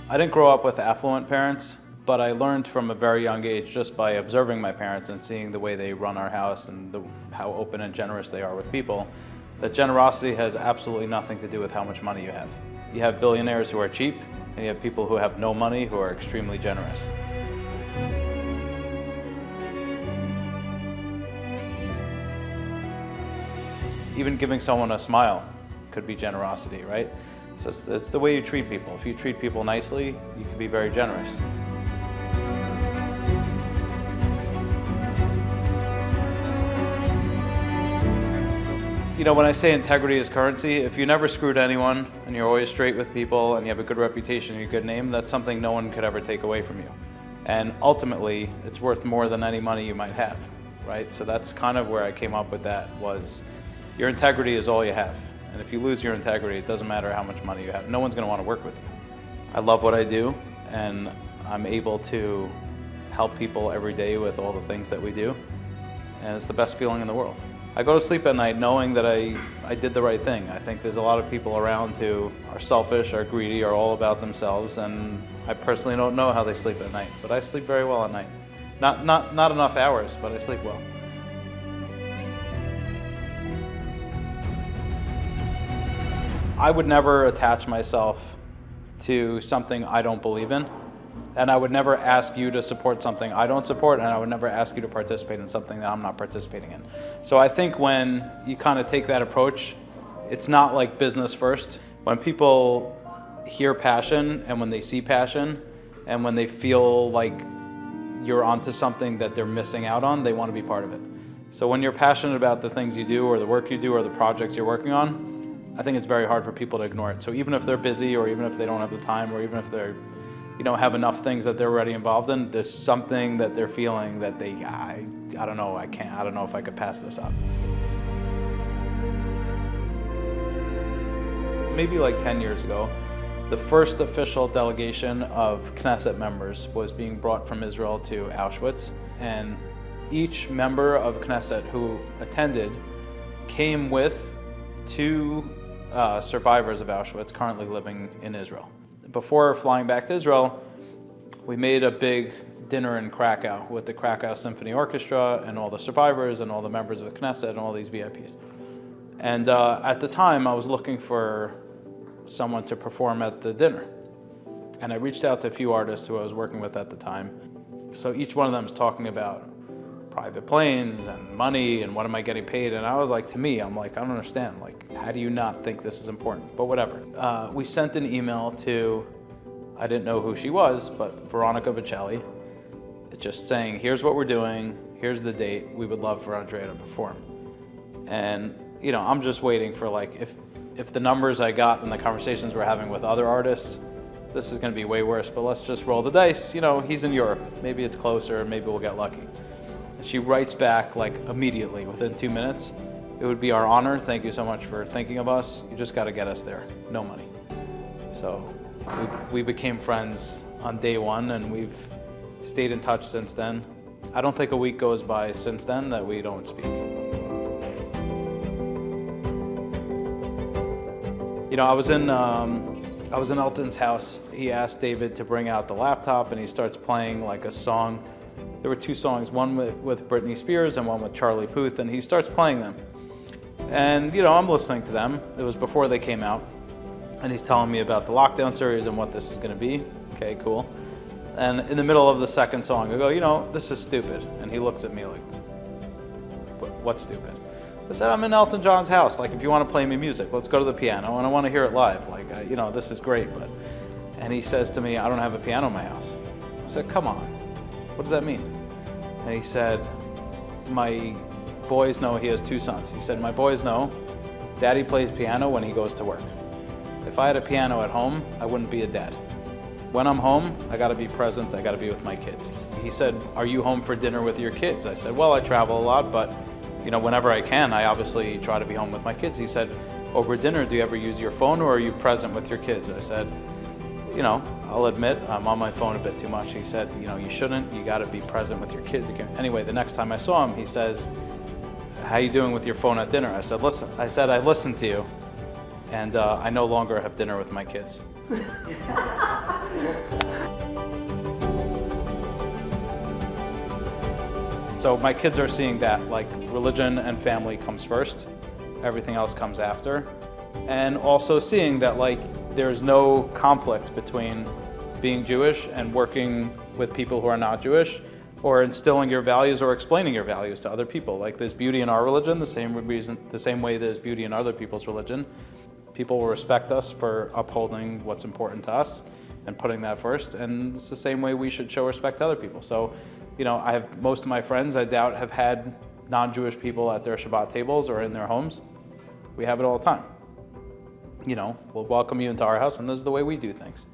I didn't grow up with affluent parents, but I learned from a very young age just by observing my parents and seeing the way they run our house and how open and generous they are with people, that generosity has absolutely nothing to do with how much money you have. You have billionaires who are cheap, and you have people who have no money who are extremely generous. Even giving someone a smile could be generosity, right? So it's the way you treat people. If you treat people nicely, you can be very generous. You know, when I say integrity is currency, if you never screwed anyone and you're always straight with people and you have a good reputation and a good name, that's something no one could ever take away from you. And ultimately, it's worth more than any money you might have, right? So that's kind of where I came up with that, was your integrity is all you have. And if you lose your integrity, it doesn't matter how much money you have. No one's going to want to work with you. I love what I do, and I'm able to help people every day with all the things that we do. And it's the best feeling in the world. I go to sleep at night knowing that I did the right thing. I think there's a lot of people around who are selfish, are greedy, are all about themselves, and I personally don't know how they sleep at night, but I sleep very well at night. Not enough hours, but I sleep well. I would never attach myself to something I don't believe in, and I would never ask you to support something I don't support, and I would never ask you to participate in something that I'm not participating in. So I think when you kind of take that approach, it's not like business first. When people hear passion, and when they see passion, and when they feel like you're onto something that they're missing out on, they want to be part of it. So when you're passionate about the things you do, or the work you do, or the projects you're working on, I think it's very hard for people to ignore it. So even if they're busy, or even if they don't have the time, or even if they're, have enough things that they're already involved in, there's something that they're feeling that I don't know, I don't know if I could pass this up. Maybe like 10 years ago, the first official delegation of Knesset members was being brought from Israel to Auschwitz, and each member of Knesset who attended came with two survivors of Auschwitz currently living in Israel. Before flying back to Israel, we made a big dinner in Krakow with the Krakow Symphony Orchestra and all the survivors and all the members of the Knesset and all these VIPs. And at the time, I was looking for someone to perform at the dinner. And I reached out to a few artists who I was working with at the time. So each one of them is talking about private planes and money and what am I getting paid, and I was like, to me, I'm like, I don't understand, like, how do you not think this is important? But whatever. We sent an email to, I didn't know who she was, but Veronica Bocelli, just saying, here's what we're doing, here's the date, we would love for Andrea to perform. And I'm just waiting for, like, if the numbers I got and the conversations we're having with other artists, this is gonna be way worse, but let's just roll the dice. He's in Europe, maybe it's closer, maybe we'll get lucky. She writes back like immediately, within 2 minutes, it would be our honor. Thank you so much for thinking of us. You just got to get us there. No money. So we became friends on day one, and we've stayed in touch since then. I don't think a week goes by since then that we don't speak. I was in Elton's house. He asked David to bring out the laptop, and he starts playing like a song. There were two songs, one with Britney Spears and one with Charlie Puth, and he starts playing them. And I'm listening to them. It was before they came out. And he's telling me about the lockdown series and what this is gonna be. Okay, cool. And in the middle of the second song, I go, this is stupid. And he looks at me like, what's stupid? I said, I'm in Elton John's house. Like, if you wanna play me music, let's go to the piano, and I wanna hear it live. Like, this is great, but. And he says to me, I don't have a piano in my house. I said, come on, what does that mean? And he said, my boys know, he has two sons. He said, my boys know Daddy plays piano when he goes to work. If I had a piano at home, I wouldn't be a dad. When I'm home, I gotta be present, I gotta be with my kids. He said, are you home for dinner with your kids? I said, well, I travel a lot, but whenever I can, I obviously try to be home with my kids. He said, over dinner, do you ever use your phone, or are you present with your kids? I said, I'll admit I'm on my phone a bit too much. He said, you shouldn't, you gotta be present with your kids. Anyway, the next time I saw him, he says, how you doing with your phone at dinner? I said, listen, I listened to you, and I no longer have dinner with my kids. So my kids are seeing that, like, religion and family comes first, everything else comes after. And also seeing that, like, there's no conflict between being Jewish and working with people who are not Jewish, or instilling your values or explaining your values to other people. Like, there's beauty in our religion the same way there's beauty in other people's religion. People will respect us for upholding what's important to us and putting that first, and it's the same way we should show respect to other people. So, I have most of my friends, I doubt, have had non-Jewish people at their Shabbat tables or in their homes. We have it all the time. We'll welcome you into our house, and this is the way we do things.